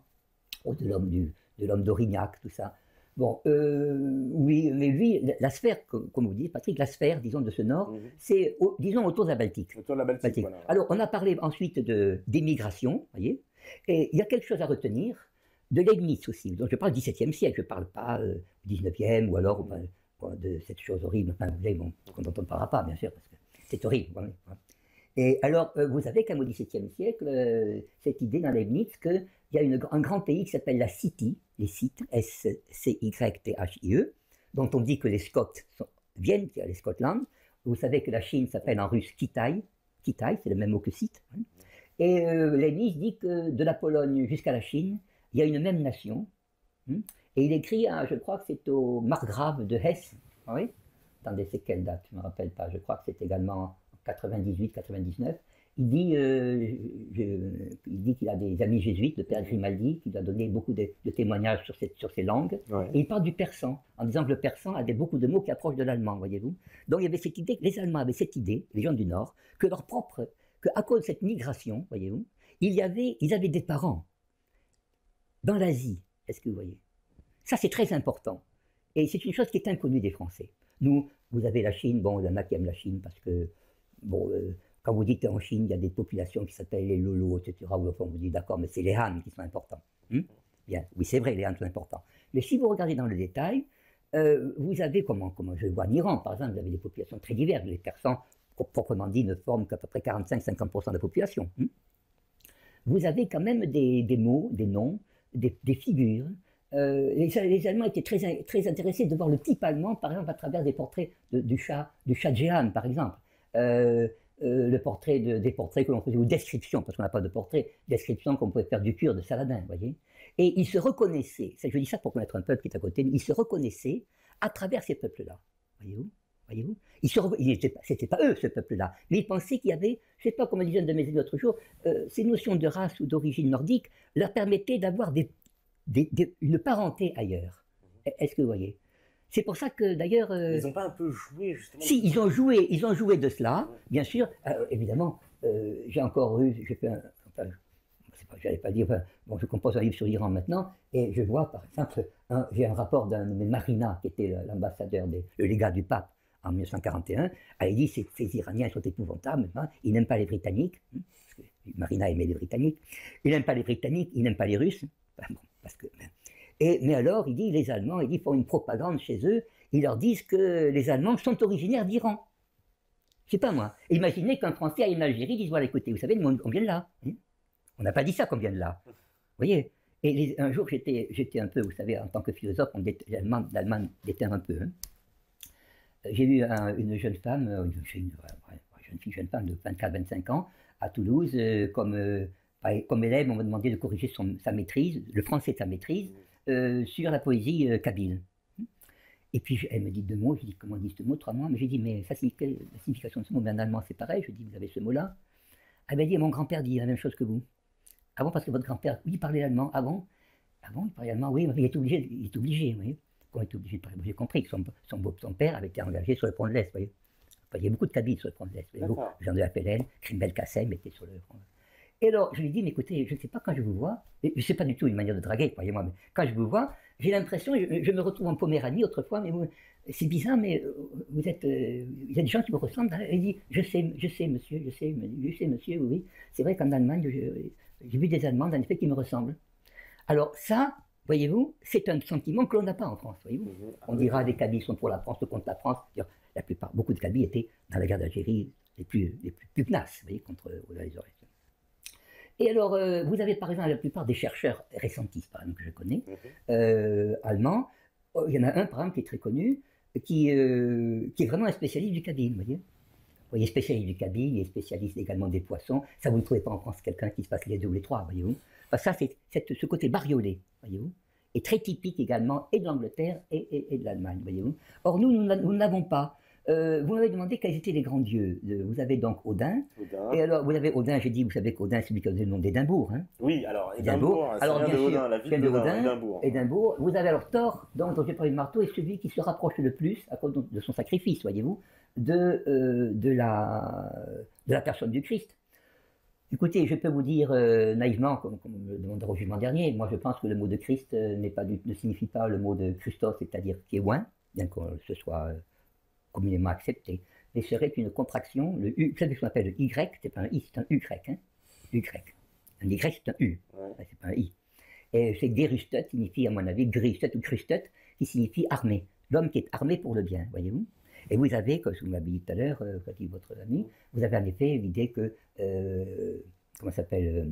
ou de l'homme d'Aurignac, tout ça. Bon, oui, mais lui, la sphère, comme vous dites, Patrick, la sphère, disons, de ce Nord, c'est, disons, autour de la Baltique. Autour de la Baltique, voilà. Alors, on a parlé ensuite d'émigration, voyez, et il y a quelque chose à retenir de Leibniz aussi. Donc, je parle du XVIIe siècle, je ne parle pas du XIXe ou alors de cette chose horrible, enfin, vous savez, bon, dont on ne parlera pas, bien sûr, parce que c'est horrible. Voilà. Et alors, vous avez quand même au XVIIe siècle, cette idée dans Leibniz qu'il y a un grand pays qui s'appelle la City, les Scythes, S-C-Y-T-H-I-E, dont on dit que les Scots viennent, il y a les Scotland. Vous savez que la Chine s'appelle en russe Kitaï, Kitaï, c'est le même mot que Scythe. Hein. Et Leibniz dit que de la Pologne jusqu'à la Chine, il y a une même nation. Hein. Et il écrit, je crois que c'est au margrave de Hesse. Ah oui. Attendez, c'est quelle date? Je ne me rappelle pas. Je crois que c'est également 98-99. Il dit qu'il a des amis jésuites, le père Grimaldi, qui lui a donné beaucoup de témoignages sur ces langues. Ouais. Et il parle du persan, en disant que le persan a beaucoup de mots qui approchent de l'allemand, voyez-vous. Donc il y avait cette idée, les Allemands avaient cette idée, les gens du Nord, qu'à cause de cette migration, voyez-vous, ils avaient des parents dans l'Asie. Est-ce que vous voyez? Ça, c'est très important. Et c'est une chose qui est inconnue des Français. Nous, vous avez la Chine, bon, il y en a qui aiment la Chine parce que, bon, quand vous dites en Chine, il y a des populations qui s'appellent les Lolos, etc. Ou enfin, vous dites d'accord, mais c'est les Han qui sont importants. Bien, oui, c'est vrai, les Han sont importants. Mais si vous regardez dans le détail, vous avez, comment je vois en Iran, par exemple, vous avez des populations très diverses. Les Persans, proprement dit, ne forment qu'à peu près 45-50% de la population. Vous avez quand même des mots, des noms, des figures. Les Allemands étaient très intéressés de voir le type allemand, par exemple, à travers des portraits du Shah de Jehan, par exemple. Des portraits que l'on faisait, ou descriptions, parce qu'on n'a pas de portrait, descriptions qu'on pouvait faire du cure de Saladin, vous voyez. Et ils se reconnaissaient, je dis ça pour connaître un peuple qui est à côté, ils se reconnaissaient à travers ces peuples-là, voyez-vous. C'était pas eux, ce peuple-là, mais ils pensaient qu'il y avait, je ne sais pas comment disait un de mes amis l'autre jour, ces notions de race ou d'origine nordique leur permettaient d'avoir une parenté ailleurs. Est-ce que vous voyez? C'est pour ça que d'ailleurs... ils n'ont pas un peu joué justement? Si, ils ont joué de cela, bien sûr. Évidemment, j'ai encore eu... j'allais pas dire... bon, je compose un livre sur l'Iran maintenant, et je vois, par exemple, j'ai un rapport d'un nommé Marina, qui était l'ambassadeur, le légat du pape en 1941. Elle dit, ces Iraniens sont épouvantables, hein, ils n'aiment pas les Britanniques, parce que Marina aimait les Britanniques, ils n'aiment pas les Britanniques, ils n'aiment pas les Russes, bon, parce que... mais alors, il dit, les Allemands, ils font une propagande chez eux, ils leur disent que les Allemands sont originaires d'Iran. Je sais pas moi. Imaginez qu'un Français aille en Algérie, dise voilà, écoutez, vous savez, nous, on vient de là. Hein, on n'a pas dit ça qu'on vient de là. Vous voyez. Et un jour, j'étais un peu, vous savez, en tant que philosophe, l'Allemagne déterre un peu. Hein. J'ai eu une jeune femme, jeune femme de 24-25 ans, à Toulouse, comme élève, on m'a demandé de corriger sa maîtrise, le français de sa maîtrise, sur la poésie kabyle. Et puis elle me dit 2 mots, je dis comment on dit ce mot, 3 mots, mais j'ai dit mais ça signifie la signification de ce mot, mais en allemand c'est pareil, je dis vous avez ce mot-là. Elle m'a dit mon grand-père dit la même chose que vous. Ah bon, parce que votre grand-père, oui, il parlait allemand, ah bon, il parlait allemand, oui, mais il est obligé, vous voyez. Pourquoi il est obligé de parler? J'ai compris que son père avait été engagé sur le front de l'Est, vous voyez. Enfin, il y a beaucoup de Kabyles sur le front de l'Est, Jean de la Pélène, Krimbel Kassem était sur le front. Et alors, je lui dis, mais écoutez, je ne sais pas quand je vous vois, et je ne sais pas du tout une manière de draguer, croyez-moi, mais quand je vous vois, j'ai l'impression, je me retrouve en Poméranie autrefois, mais c'est bizarre, mais il y a des gens qui me ressemblent. Il dit, je sais, monsieur, oui. C'est vrai qu'en Allemagne, j'ai vu des Allemands, en effet, qui me ressemblent. Alors ça, voyez-vous, c'est un sentiment que l'on n'a pas en France, voyez-vous. On dira, les Kabyles sont pour la France, contre la France. Beaucoup de Kabyles étaient, dans la guerre d'Algérie, les plus pugnaces, vous voyez, contre les Oreilles. Et alors, vous avez par exemple la plupart des chercheurs récentistes, par exemple, que je connais, allemands. Il y en a un, par exemple, qui est très connu, qui est vraiment un spécialiste du kabyle, vous voyez. Il est spécialiste du kabyle, il est spécialiste également des poissons. Ça, vous ne trouvez pas en France quelqu'un qui se passe les 2 ou les 3, voyez-vous. Enfin, ça, c'est ce côté bariolé, voyez-vous, est très typique également et de l'Angleterre et de l'Allemagne, voyez-vous. Or, nous ne l'avons pas. Vous m'avez demandé quels étaient les grands dieux. Vous avez donc Odin. Et alors, vous avez Odin, j'ai dit, vous savez qu'Odin, c'est celui qui a donné le nom d'Édimbourg. Hein. Oui, alors Édimbourg, alors bien sûr, Odin, la ville d'Odin, Édimbourg. Vous avez alors Thor, dont j'ai parlé de marteau, est celui qui se rapproche le plus, à cause de son sacrifice, voyez-vous, de la personne du Christ. Écoutez, je peux vous dire naïvement, comme me demandera au jugement dernier, moi je pense que le mot de Christ ne signifie pas le mot de Christos, c'est-à-dire qui est loin, bien que ce soit communément accepté, mais serait une contraction, le U, vous savez ce qu'on appelle le Y, c'est pas un I, c'est un Y, hein, Y. Un Y, c'est un U, c'est pas un I. Et c'est Gerustet, signifie à mon avis, Gerustet ou Christet, qui signifie armé, l'homme qui est armé pour le bien, voyez-vous. Et vous avez, comme vous m'avez dit tout à l'heure, quand dit votre ami, vous avez en effet l'idée que, comment ça s'appelle,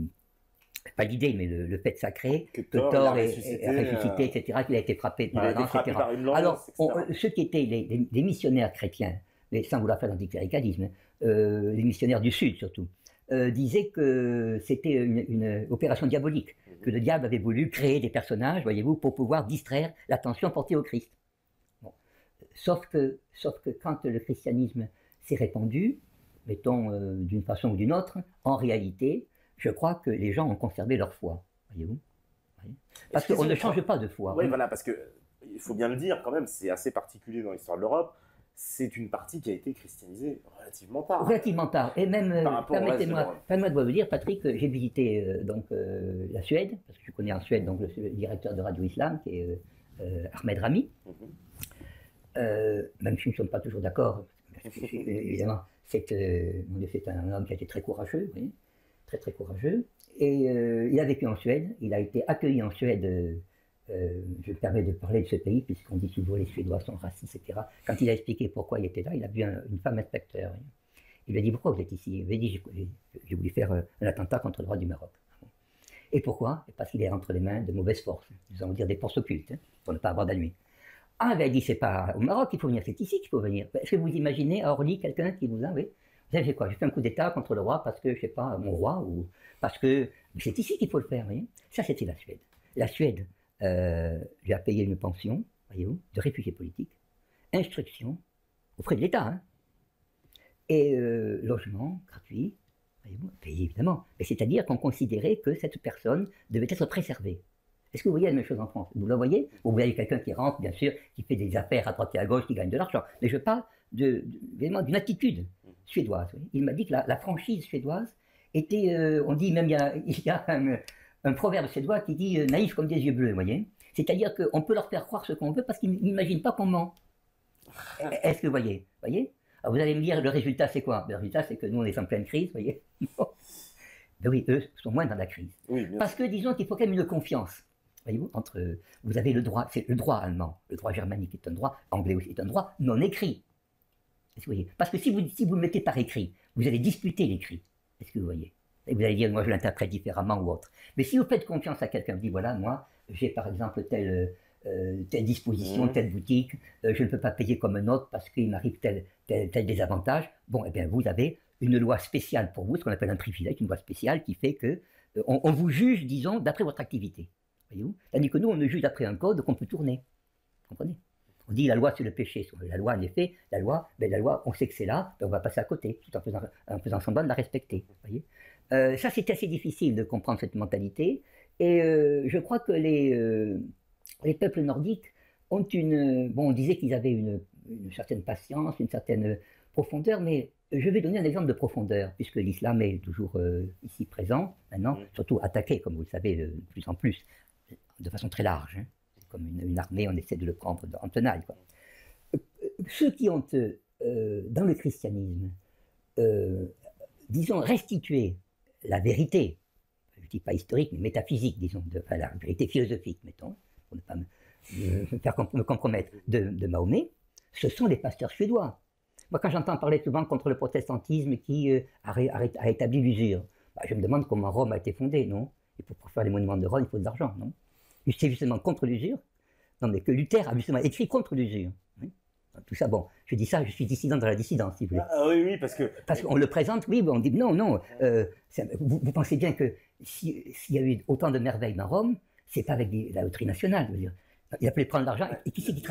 pas l'idée, mais le fait sacré, que Thor a ressuscité, etc., qu'il a été frappé de la lance, etc. Alors, ceux qui étaient les missionnaires chrétiens, mais sans vouloir faire d'anticléricalisme, les missionnaires du Sud surtout, disaient que c'était une opération diabolique, que le diable avait voulu créer des personnages, voyez-vous, pour pouvoir distraire l'attention portée au Christ. Bon. Sauf que quand le christianisme s'est répandu, mettons d'une façon ou d'une autre, en réalité, je crois que les gens ont conservé leur foi, voyez-vous. Parce qu'on ne change pas de foi. Oui, voilà, parce que il faut bien le dire quand même, c'est assez particulier dans l'histoire de l'Europe. C'est une partie qui a été christianisée relativement tard. Relativement tard. Et même, permettez-moi de vous dire, Patrick, j'ai visité la Suède, parce que je connais en Suède donc, le directeur de Radio Islam, qui est Ahmed Rami. Même si nous ne sommes pas toujours d'accord, évidemment, c'est un homme qui a été très courageux, vous voyez, très très courageux. Et il a vécu en Suède, il a été accueilli en Suède. Je me permets de parler de ce pays, puisqu'on dit souvent les Suédois sont racistes, etc. Quand il a expliqué pourquoi il était là, il a vu une femme inspecteur. Il lui a dit, pourquoi vous êtes ici? Il lui a dit, j'ai voulu faire un attentat contre le roi du Maroc. Et pourquoi? Parce qu'il est entre les mains de mauvaises forces, nous allons dire des forces occultes, hein, pour ne pas avoir d'ennuis. Ah, il a dit, c'est pas au Maroc qu'il faut venir, c'est ici qu'il faut venir. Est-ce que vous imaginez à Orly quelqu'un qui vous a, oui, vous avez fait quoi? J'ai fait un coup d'État contre le roi parce que, je sais pas, mon roi, ou parce que c'est ici qu'il faut le faire, vous voyez. Ça, c'était la Suède. La Suède lui a payé une pension, voyez-vous, de réfugié politique, instruction, aux frais de l'État, hein, et logement gratuit, voyez-vous, payé évidemment. Mais c'est-à-dire qu'on considérait que cette personne devait être préservée. Est-ce que vous voyez la même chose en France? Vous la voyez? Vous voyez quelqu'un qui rentre, bien sûr, qui fait des affaires à droite et à gauche, qui gagne de l'argent. Mais je parle d'une attitude suédoise. Voyez. Il m'a dit que la franchise suédoise était, on dit même, il y a un proverbe suédois qui dit naïf comme des yeux bleus, vous voyez. C'est-à-dire qu'on peut leur faire croire ce qu'on veut parce qu'ils n'imaginent pas qu'on ment. Est-ce que vous voyez? Alors vous allez me dire, le résultat c'est quoi? Le résultat c'est que nous on est en pleine crise, vous voyez. Ben oui, eux sont moins dans la crise. Oui, parce que disons qu'il faut quand même une confiance. Voyez-vous, vous avez le droit, c'est le droit allemand, le droit germanique est un droit, anglais aussi est un droit non écrit. Est-ce que vous voyez? Parce que si vous le mettez par écrit, vous allez disputer l'écrit. Est-ce que vous voyez? Et vous allez dire, moi je l'interprète différemment ou autre. Mais si vous faites confiance à quelqu'un, vous dites, voilà, moi, j'ai par exemple telle disposition, telle boutique, je ne peux pas payer comme un autre parce qu'il m'arrive tel désavantage. Bon, eh bien, vous avez une loi spéciale pour vous, ce qu'on appelle un privilège, une loi spéciale qui fait que on vous juge, disons, d'après votre activité. Voyez-vous? Tandis que nous, on ne juge d'après un code qu'on peut tourner. Vous comprenez? On dit la loi c'est le péché. La loi, en effet, la loi, on sait que c'est là, on va passer à côté, tout en faisant semblant de la respecter. Voyez, ça, c'est assez difficile de comprendre cette mentalité. Et je crois que les peuples nordiques ont bon, on disait qu'ils avaient une certaine patience, une certaine profondeur, mais je vais donner un exemple de profondeur, puisque l'islam est toujours ici présent, maintenant, surtout attaqué, comme vous le savez, de plus en plus, de façon très large. Hein. Comme une armée, on essaie de le prendre en tenaille. Quoi. Ceux qui ont, dans le christianisme, disons, restitué la vérité, je ne dis pas historique, mais métaphysique, disons, enfin, la vérité philosophique, mettons, pour ne pas me compromettre, de Mahomet, ce sont les pasteurs suédois. Moi, quand j'entends parler souvent contre le protestantisme qui a établi l'usure, bah, je me demande comment Rome a été fondée, non? Et pour faire les monuments de Rome, il faut de l'argent, non? C'est justement contre l'usure. Non, mais que Luther a justement écrit contre l'usure. Oui. Tout ça, bon, je dis ça, je suis dissident dans la dissidence, si vous voulez. Ah, oui, parce que... Parce qu'on le présente, oui, on dit non, vous pensez bien que s'il y a eu autant de merveilles dans Rome, c'est pas avec la loterie nationale, je veux dire. Il a fallu prendre l'argent, et qui c'est qui travaille?